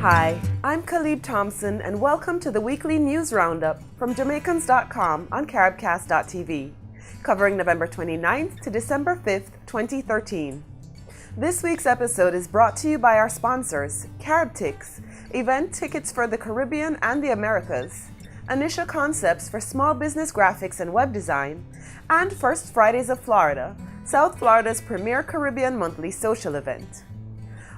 Hi, I'm Khalid Thompson and welcome to the weekly news roundup from Jamaicans.com on Caribcast.tv, covering November 29th to December 5th, 2013. This week's episode is brought to you by our sponsors, CaribTix, event tickets for the Caribbean and the Americas, Initial Concepts for small business graphics and web design, and First Fridays of Florida, South Florida's premier Caribbean monthly social event.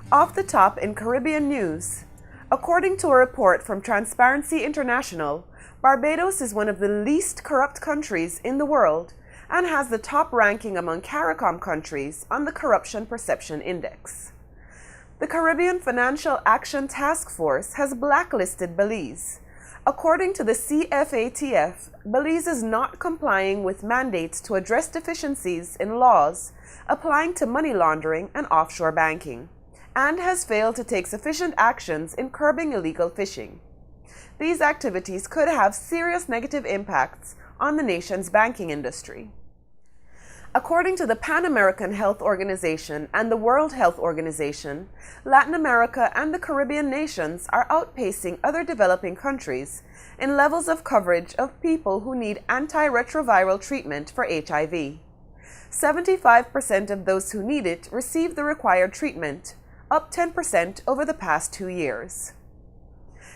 Off the top in Caribbean news, according to a report from Transparency International, Barbados is one of the least corrupt countries in the world and has the top ranking among CARICOM countries on the Corruption Perception Index. The Caribbean Financial Action Task Force has blacklisted Belize. According to the CFATF, Belize is not complying with mandates to address deficiencies in laws applying to money laundering and offshore banking, and has failed to take sufficient actions in curbing illegal fishing. These activities could have serious negative impacts on the nation's banking industry. According to the Pan American Health Organization and the World Health Organization, Latin America and the Caribbean nations are outpacing other developing countries in levels of coverage of people who need antiretroviral treatment for HIV. 75% of those who need it receive the required treatment, up 10% over the past 2 years.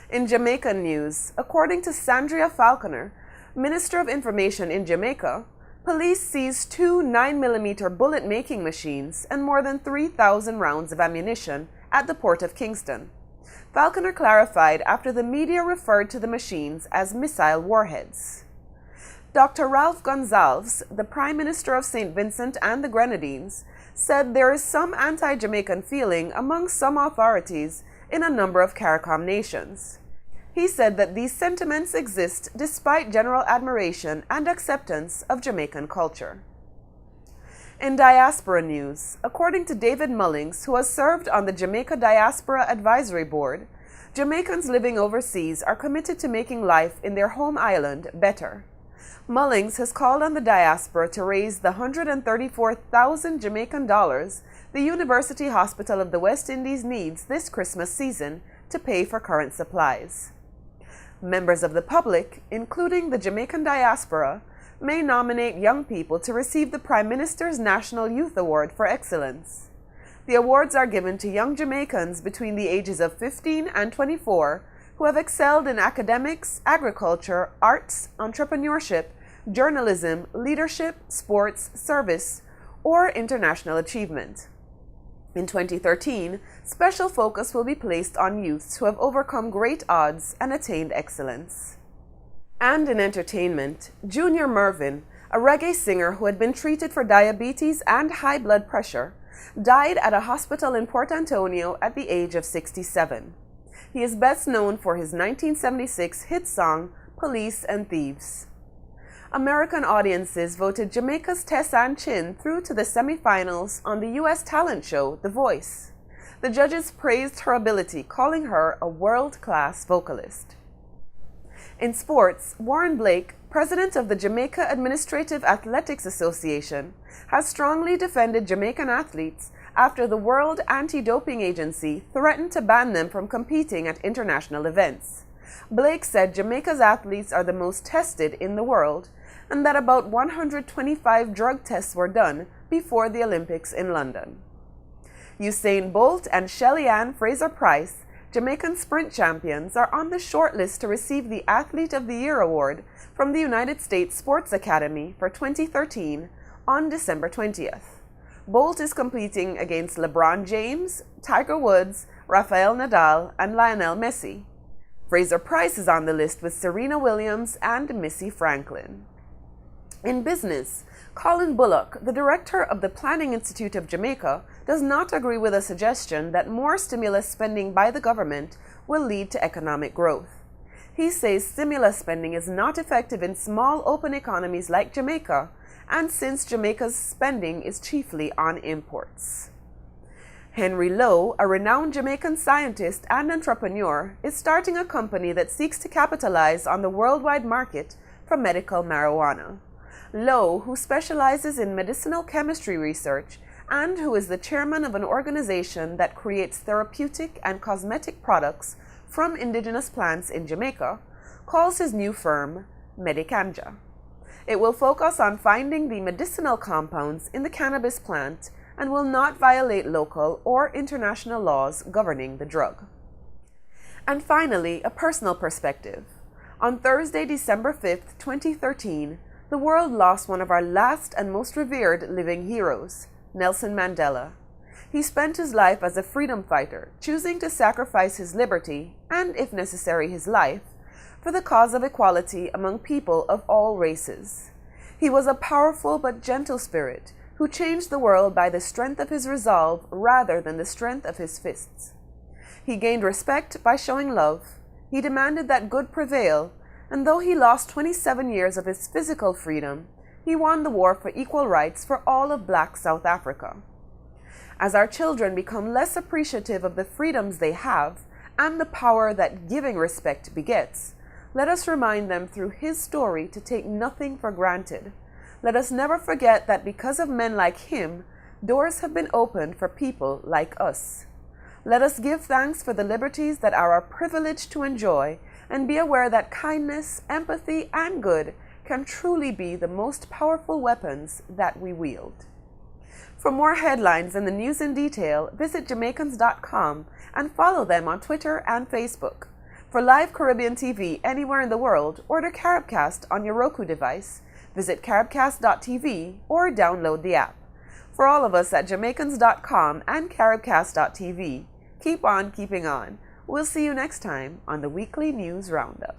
In Jamaican news, according to Sandria Falconer, Minister of Information in Jamaica, police seized 2 9mm bullet-making machines and more than 3,000 rounds of ammunition at the port of Kingston. Falconer clarified after the media referred to the machines as missile warheads. Dr. Ralph Gonsalves, the Prime Minister of St. Vincent and the Grenadines, said there is some anti-Jamaican feeling among some authorities in a number of CARICOM nations. He said that these sentiments exist despite general admiration and acceptance of Jamaican culture. In Diaspora news, according to David Mullings, who has served on the Jamaica Diaspora Advisory Board, Jamaicans living overseas are committed to making life in their home island better. Mullings has called on the diaspora to raise the $134,000 Jamaican dollars the University Hospital of the West Indies needs this Christmas season to pay for current supplies. Members of the public, including the Jamaican diaspora, may nominate young people to receive the Prime Minister's National Youth Award for Excellence. The awards are given to young Jamaicans between the ages of 15 and 24 who have excelled in academics, agriculture, arts, entrepreneurship, journalism, leadership, sports, service, or international achievement. In 2013, special focus will be placed on youths who have overcome great odds and attained excellence. And in entertainment, Junior Murvin, a reggae singer who had been treated for diabetes and high blood pressure, died at a hospital in Port Antonio at the age of 67. He is best known for his 1976 hit song, Police and Thieves. American audiences voted Jamaica's Tessane through to the semifinals on the U.S. talent show, The Voice. The judges praised her ability, calling her a world-class vocalist. In sports, Warren Blake, president of the Jamaica Administrative Athletics Association, has strongly defended Jamaican athletes after the World Anti-Doping Agency threatened to ban them from competing at international events. Blake said Jamaica's athletes are the most tested in the world and that about 125 drug tests were done before the Olympics in London. Usain Bolt and Shelly-Ann Fraser-Pryce, Jamaican sprint champions, are on the short list to receive the Athlete of the Year award from the United States Sports Academy for 2013 on December 20th. Bolt is competing against LeBron James, Tiger Woods, Rafael Nadal, and Lionel Messi. Fraser-Pryce is on the list with Serena Williams and Missy Franklin. In business, Colin Bullock, the director of the Planning Institute of Jamaica, does not agree with a suggestion that more stimulus spending by the government will lead to economic growth. He says stimulus spending is not effective in small open economies like Jamaica, and since Jamaica's spending is chiefly on imports. Henry Lowe, a renowned Jamaican scientist and entrepreneur, is starting a company that seeks to capitalize on the worldwide market for medical marijuana. Lowe, who specializes in medicinal chemistry research and who is the chairman of an organization that creates therapeutic and cosmetic products from indigenous plants in Jamaica, calls his new firm Medicanja. It will focus on finding the medicinal compounds in the cannabis plant and will not violate local or international laws governing the drug. And finally, a personal perspective. On Thursday, December 5th, 2013, the world lost one of our last and most revered living heroes, Nelson Mandela. He spent his life as a freedom fighter, choosing to sacrifice his liberty, and if necessary his life, for the cause of equality among people of all races. He was a powerful but gentle spirit who changed the world by the strength of his resolve rather than the strength of his fists. He gained respect by showing love. He demanded that good prevail, and though he lost 27 years of his physical freedom, he won the war for equal rights for all of Black South Africa. As our children become less appreciative of the freedoms they have and the power that giving respect begets, let us remind them through his story to take nothing for granted. Let us never forget that because of men like him, doors have been opened for people like us. Let us give thanks for the liberties that are our privilege to enjoy and be aware that kindness, empathy, and good can truly be the most powerful weapons that we wield. For more headlines and the news in detail, visit Jamaicans.com and follow them on Twitter and Facebook. For live Caribbean TV anywhere in the world, order Caribcast on your Roku device, visit caribcast.tv, or download the app. For all of us at Jamaicans.com and Caribcast.tv, keep on keeping on. We'll see you next time on the Weekly News Roundup.